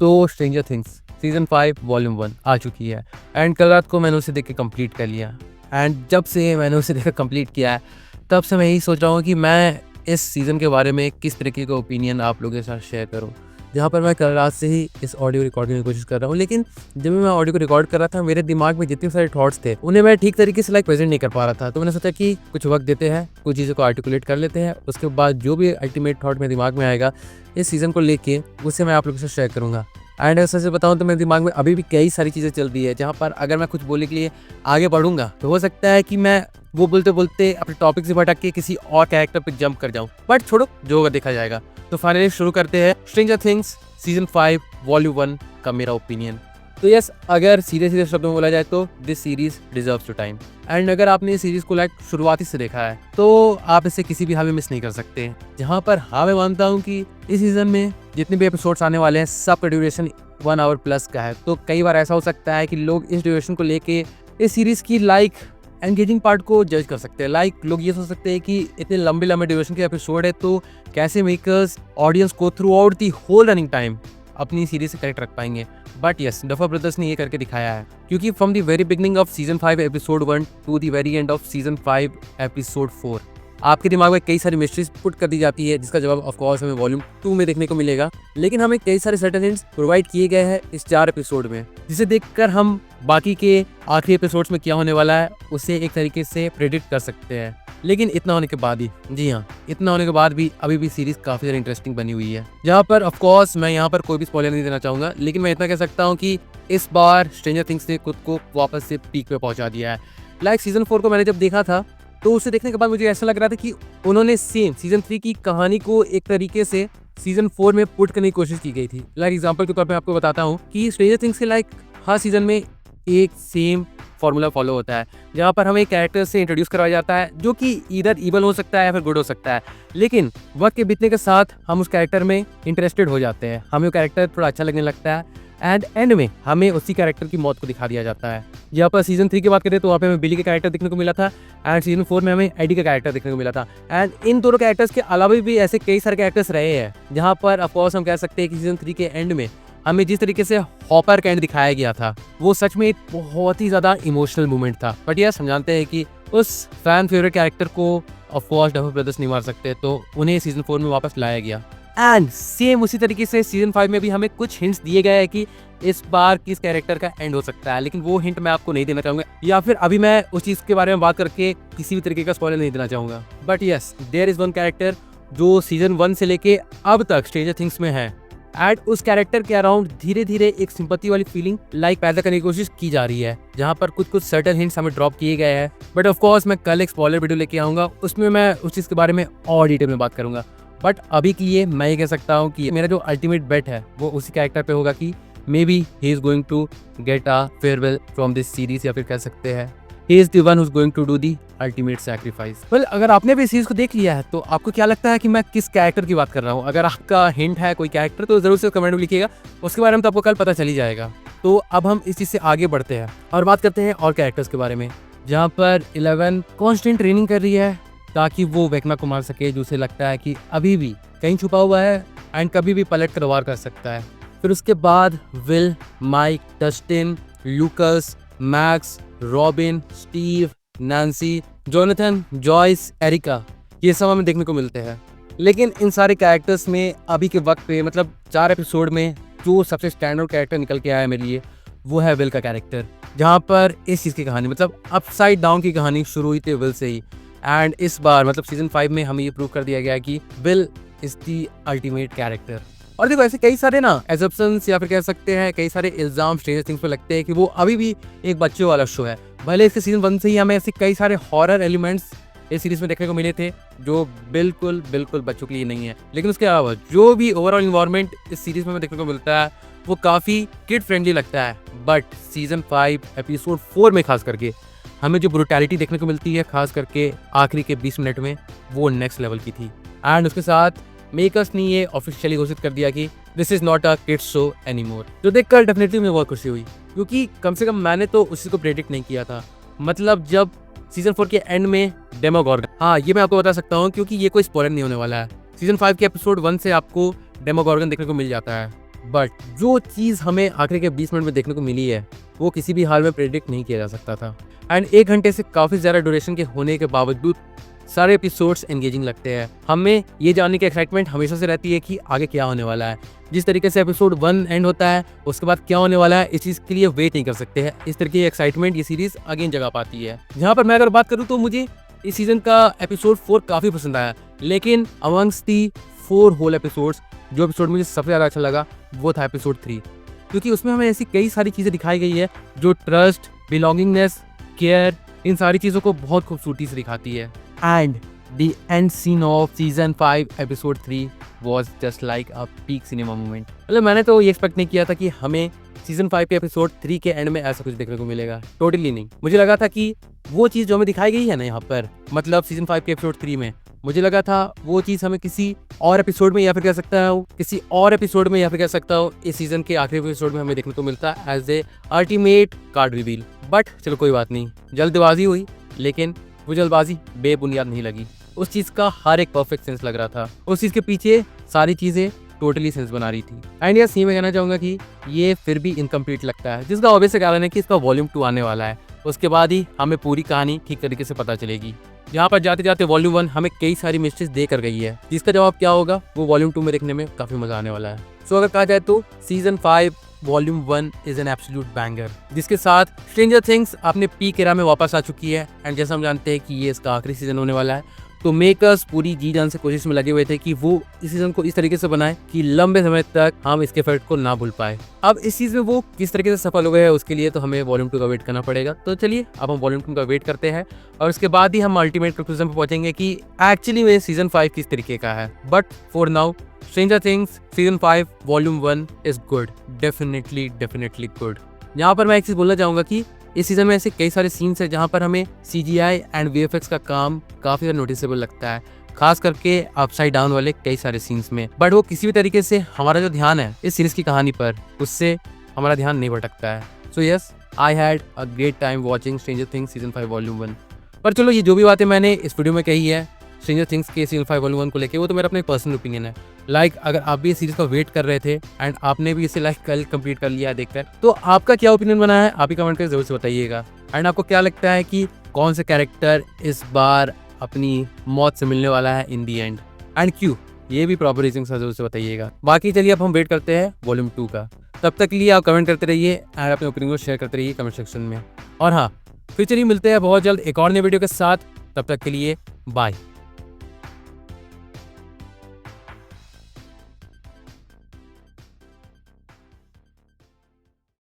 तो stranger things season 5 volume 1 आ चुकी है एंड कल रात को मैंने उसे देख के कंप्लीट कर लिया। एंड जब से मैंने उसे देख कर कंप्लीट किया है तब से मैं यही सोच रहा हूँ कि मैं इस सीज़न के बारे में किस तरीके का ओपिनियन आप लोगों के साथ शेयर करूँ। जहाँ पर मैं कल रात से ही इस ऑडियो रिकॉर्ड करने की कोशिश कर रहा हूँ, लेकिन जब मैं ऑडियो को रिकॉर्ड कर रहा था मेरे दिमाग में जितने सारे थॉट्स थे उन्हें मैं ठीक तरीके से प्रेजेंट नहीं कर पा रहा था। तो मैंने सोचा कि कुछ वक्त देते हैं, कुछ चीज़ों को आर्टिकुलेट कर लेते हैं, उसके बाद जो भी अल्टीमेट थॉट मेरे दिमाग में आएगा इस सीज़न को लेके उसे मैं आप लोगों से शेयर करूँगा। एंड ऐसा से बताऊँ तो मेरे दिमाग में अभी भी कई सारी चीज़ें चल रही है, जहाँ पर अगर मैं कुछ बोलने के लिए आगे बढ़ूंगा तो हो सकता है कि मैं वो बोलते बोलते अपने टॉपिक से भटक के किसी और कैरेक्टर पे जंप कर जाऊं। बट छोड़ो, जो होगा देखा जाएगा। तो फाइनली शुरू करते हैं स्ट्रेंजर थिंग्स सीजन 5 वॉल्यूम 1 का मेरा ओपिनियन। तो यस, अगर सीधे सीधे शब्दों में बोला जाए तो this series deserves two time. And अगर आपने इस सीरीज को शुरुआती से देखा है तो आप इसे किसी भी हाल में मिस नहीं कर सकते। जहाँ पर हाँ, मैं मानता हूँ कि इस सीजन में जितने भी एपिसोड्स आने वाले हैं सबका ड्यूरेशन 1 आवर प्लस का है। तो कई बार ऐसा हो सकता है कि लोग इस ड्यूरेशन को लेके इस सीरीज की एंगेजिंग पार्ट को जज कर सकते हैं। लोग ये सोच सकते हैं कि इतने लंबे लंबे ड्यूरेशन के एपिसोड है तो कैसे मेकर्स ऑडियंस को throughout the whole running time अपनी सीरीज से कनेक्ट रख पाएंगे। बट यस, डफर ब्रदर्स ने ये करके दिखाया है, क्योंकि from the very beginning of season 5 episode 1 to the very end of season 5 episode 4 आपके दिमाग में कई सारी मिस्ट्रीज पुट कर दी जाती है, जिसका जवाब ऑफ कोर्स हमें वॉल्यूम 2 में देखने को मिलेगा। लेकिन हमें कई सारे सर्टेन हिंट्स प्रोवाइड किए गए हैं इस 4 एपिसोड में, जिसे देखकर हम बाकी के आखिरी एपिसोड्स में क्या होने वाला है उसे एक तरीके से प्रेडिक्ट कर सकते हैं। लेकिन इतना होने के बाद ही, जी हाँ, इतना होने के बाद भी अभी भी सीरीज काफी ज्यादा इंटरेस्टिंग बनी हुई है। जहाँ पर ऑफ कोर्स मैं यहाँ पर कोई भी स्पॉइलर नहीं देना चाहूंगा, लेकिन मैं इतना कह सकता हूँ कि इस बार स्ट्रेंजर थिंग्स ने खुद को वापस से पीक पे पहुंचा दिया है। सीजन 4 को मैंने जब देखा था तो उसे देखने के बाद मुझे ऐसा लग रहा था कि उन्होंने सेम सीजन 3 की कहानी को एक तरीके से सीजन 4 में पुट करने की कोशिश की गई थी। एग्जांपल के तौर पे आपको बताता हूँ कि स्ट्रेंजर थिंग्स के हर सीजन में एक सेम फॉर्मूला फॉलो होता है, जहाँ पर हमें कैरेक्टर से इंट्रोड्यूस करवाया जाता है जो कि इधर इवल हो सकता है या फिर गुड हो सकता है। लेकिन वक्त के बीतने के साथ हम उस कैरेक्टर में इंटरेस्टेड हो जाते हैं, हमें वो कैरेक्टर थोड़ा अच्छा लगने लगता है एंड एंड में हमें उसी कैरेक्टर की मौत को दिखा दिया जाता है। यहाँ पर सीजन 3 की बात करें तो वहाँ पे हमें बिली का कैरेक्टर देखने को मिला था एंड सीजन 4 में हमें एडी का कैरेक्टर देखने को मिला था। एंड इन दोनों कैरेक्टर्स के अलावा भी ऐसे कई सारे कैरेक्टर्स रहे हैं, जहाँ पर ऑफकोर्स हम कह सकते हैं कि सीजन 3 के एंड में हमें जिस तरीके से हॉपर का एंड दिखाया गया था वो सच में एक बहुत ही ज्यादा इमोशनल मोमेंट था। बट यस, हम जानते हैं कि उस फैन फेवरेट कैरेक्टर को ऑफकोर्स डफर ब्रदर्स नहीं मार सकते, तो उन्हें सीजन 4 में वापस लाया गया। एंड सेम उसी तरीके से सीजन 5 में भी हमें कुछ हिंट्स दिए गए हैं कि इस बार किस कैरेक्टर का एंड हो सकता है, लेकिन वो हिंट मैं आपको नहीं देना चाहूंगा, या फिर अभी मैं उस चीज के बारे में बात करके किसी भी तरीके का स्पॉइलर नहीं देना चाहूंगा। But yes, there is one character जो सीजन 1 से लेके अब तक स्ट्रेंजर थिंग्स में है एंड उस कैरेक्टर के अराउंड धीरे धीरे एक सिंपैथी वाली फीलिंग पैदा करने की कोशिश की जा रही है, जहाँ पर कुछ सर्टेन हिंट्स हमें ड्रॉप किए गए हैं। बट ऑफ कोर्स मैं कल एक स्पॉइलर वीडियो लेके आऊंगा, उसमें मैं उस चीज के बारे में और डिटेल में बात करूंगा। बट अभी की ये मैं ये कह सकता हूँ कि मेरा जो अल्टीमेट बेट है वो उसी कैरेक्टर पे होगा कि may be he is going to get a farewell from this series, या फिर कह सकते हैं he is the one who is going to do the ultimate sacrifice. Well, अगर आपने भी सीरीज को देख लिया है तो आपको क्या लगता है कि मैं किस कैरेक्टर की बात कर रहा हूँ? अगर आपका हिंट है कोई कैरेक्टर तो जरूर से कमेंट में लिखिएगा, उसके बारे में तो आपको कल पता चल ही जाएगा। तो अब हम इस चीज से आगे बढ़ते हैं और बात करते हैं और कैरेक्टर्स के बारे में, जहाँ पर 11 कॉन्स्टेंट ट्रेनिंग कर रही है ताकि वो वेकना को मार सके, जो उसे लगता है कि अभी भी कहीं छुपा हुआ है एंड कभी भी पलट कर वार कर सकता है। फिर उसके बाद Will, Mike, Dustin, Lucas, Max, Robin, Steve, Nancy, Jonathan, Joyce, Erica, ये सब हमें देखने को मिलते हैं। लेकिन इन सारे कैरेक्टर्स में अभी के वक्त पे 4 एपिसोड में जो सबसे स्टैंडर्ड कैरेक्टर निकल के आया है मेरे लिए वो है विल का कैरेक्टर, जहाँ पर इस चीज़ की कहानी अपसाइड डाउन की कहानी शुरू हुई थी विल से ही। एंड इस बार सीजन 5 में हमें ये प्रूव कर दिया गया है कि will is the ultimate character. और देखो, ऐसे कई सारे एजम्पशंस या फिर कह सकते हैं कई सारे इल्जाम स्ट्रेंजर थिंग्स पे लगते हैं कि वो अभी भी एक बच्चों वाला शो है। भले इसके सीजन 1 से ही हमें ऐसे कई सारे हॉरर एलिमेंट्स इस सीरीज में देखने को मिले थे जो बिल्कुल बच्चों के लिए नहीं है, लेकिन उसके अलावा जो भी ओवरऑल इन्वायरमेंट इस सीरीज में देखने को मिलता है वो काफ़ी किड फ्रेंडली लगता है। बट सीजन 5 एपिसोड 4 में खास करके हमें जो ब्रूटैलिटी देखने को मिलती है, खास करके आखिरी के 20 मिनट में, वो नेक्स्ट लेवल की थी। एंड उसके साथ मेकर्स ने ये ऑफिशियली घोषित कर दिया कि this is not a kids show anymore, जो देखकर डेफिनेटली मुझे बहुत खुशी हुई, क्योंकि कम से कम मैंने तो उसी को प्रेडिक्ट नहीं किया था। जब सीजन 4 के एंड में डेमोगॉर्गन, हाँ ये मैं आपको बता सकता हूँ क्योंकि ये कोई स्पॉइलर नहीं होने वाला है। सीजन 5 के एपिसोड 1 से आपको डेमोगॉर्गन देखने को मिल जाता है बट जो चीज़ हमें आखिरी के 20 मिनट में देखने को मिली है वो किसी भी हाल में प्रेडिक्ट नहीं किया जा सकता था। एंड 1 घंटे से काफ़ी ज़्यादा ड्यूरेशन के होने के बावजूद सारे एपिसोड्स एंगेजिंग लगते हैं। हमें ये जानने की एक्साइटमेंट हमेशा से रहती है कि आगे क्या होने वाला है। जिस तरीके से एपिसोड 1 एंड होता है उसके बाद क्या होने वाला है इस चीज़ के लिए वेट नहीं कर सकते हैं। इस तरीके की एक्साइटमेंट ये सीरीज़ अगेन जगह पाती है। जहाँ पर मैं अगर बात करूँ तो मुझे इस सीज़न का एपिसोड 4 काफ़ी पसंद आया, लेकिन अमंग्स दी 4 होल एपिसोड्स जो एपिसोड मुझे सबसे ज़्यादा अच्छा लगा वो था एपिसोड 3, क्योंकि उसमें हमें ऐसी कई सारी चीज़ें दिखाई गई है जो ट्रस्ट, बिलोंगिंगनेस, केयर, इन सारी चीज़ों को बहुत खूबसूरती से दिखाती है। And the end scene of season 5 episode 3 was just like a peak cinema moment. मतलब मैंने तो ये एक्सपेक्ट नहीं किया था कि हमें सीजन 5 के एपिसोड 3 के एंड में ऐसा कुछ देखने को मिलेगा। टोटली नहीं। मुझे लगा था कि वो चीज़ जो हमें दिखाई गई है ना यहाँ पर, मतलब सीजन 5 के एपिसोड 3 में, मुझे लगा था वो चीज़ हमें किसी और एपिसोड में या फिर कह सकता हूँ इस सीजन के आखिरी एपिसोड में हमें देखने को मिलता है as a ultimate card reveal. But चलो कोई बात नहीं, जल्दबाजी हुई, लेकिन वो जल्दबाजी बेबुनियाद नहीं लगी। उस चीज़ का हर एक परफेक्ट सेंस लग रहा था। उस चीज़ के पीछे सारी चीज़ें टोटली सेंस बना रही थी। एंड यस, ये मैं कहना चाहूँगा कि ये फिर भी इनकम्प्लीट लगता है, जिसका ऑब्वियस कारण है कि इसका वॉल्यूम 2 आने वाला है। उसके बाद ही हमें पूरी कहानी ठीक तरीके से पता चलेगी। यहाँ पर जाते जाते वॉल्यूम 1 हमें कई सारी मिस्टेक्स दे कर गई है, जिसका जवाब क्या होगा वो वॉल्यूम 2 में देखने में काफ़ी मज़ा आने वाला है। सो अगर कहा जाए तो season 5 volume 1 is an absolute banger, जिसके साथ स्ट्रेंजर थिंग्स अपने पीक एरा में वापस आ चुकी है। एंड जैसा हम जानते हैं कि ये इसका आखिरी सीजन होने वाला है, तो मेकर्स पूरी जी जान से कोशिश में लगे हुए थे कि वो इस सीजन को इस तरीके से बनाए कि लंबे समय तक हम इसके इफेक्ट को ना भूल पाए। अब इस चीज़ में वो किस तरीके से सफल हो गए हैं उसके लिए तो हमें वॉल्यूम 2 का वेट करना पड़ेगा। तो चलिए अब हम वॉल्यूम 2 का वेट करते हैं और उसके बाद ही हम अल्टीमेट कंक्लूजन पर पहुंचेंगे कि एक्चुअली में सीजन 5 किस तरीके का है। But for now stranger things season 5 volume 1 is good, definitely good. यहाँ पर मैं एक चीज़ बोलना चाहूँगा कि इस सीजन में ऐसे कई सारे सीन्स हैं जहाँ पर हमें CGI एंड VFX का काम काफ़ी ज़्यादा नोटिसेबल लगता है, खास करके अपसाइड डाउन वाले कई सारे सीन्स में। बट वो किसी भी तरीके से हमारा जो ध्यान है इस सीरीज़ की कहानी पर, उससे हमारा ध्यान नहीं भटकता है। So yes, I had a great time watching stranger things season 5 volume 1। पर चलो, ये जो भी बातें मैंने इस वीडियो में कही है स्ट्रेंजर थिंग्स के सीजन 5 वॉल्यूम 1 को लेके, वो तो मेरा अपना पर्सनल ओपिनियन है। लाइक अगर आप भी इस सीरीज का वेट कर रहे थे एंड आपने भी इसे कल कंप्लीट कर लिया देखकर, तो आपका क्या ओपिनियन बना है आप ही कमेंट करके जरूर से बताइएगा। एंड आपको क्या लगता है कि कौन सा कैरेक्टर इस बार अपनी मौत से मिलने वाला है इन दी एंड, एंड क्यों, ये भी प्रॉपर रीजन से जरूर से बताइएगा। बाकी चलिए अब हम वेट करते हैं वॉल्यूम 2 का। तब तक के लिए आप कमेंट करते रहिए एंड अपने ओपिनियन को शेयर करते रहिए कमेंट सेक्शन में। और हाँ, फिर चलिए मिलते हैं बहुत जल्द एक और नए वीडियो के साथ। तब तक के लिए बाय।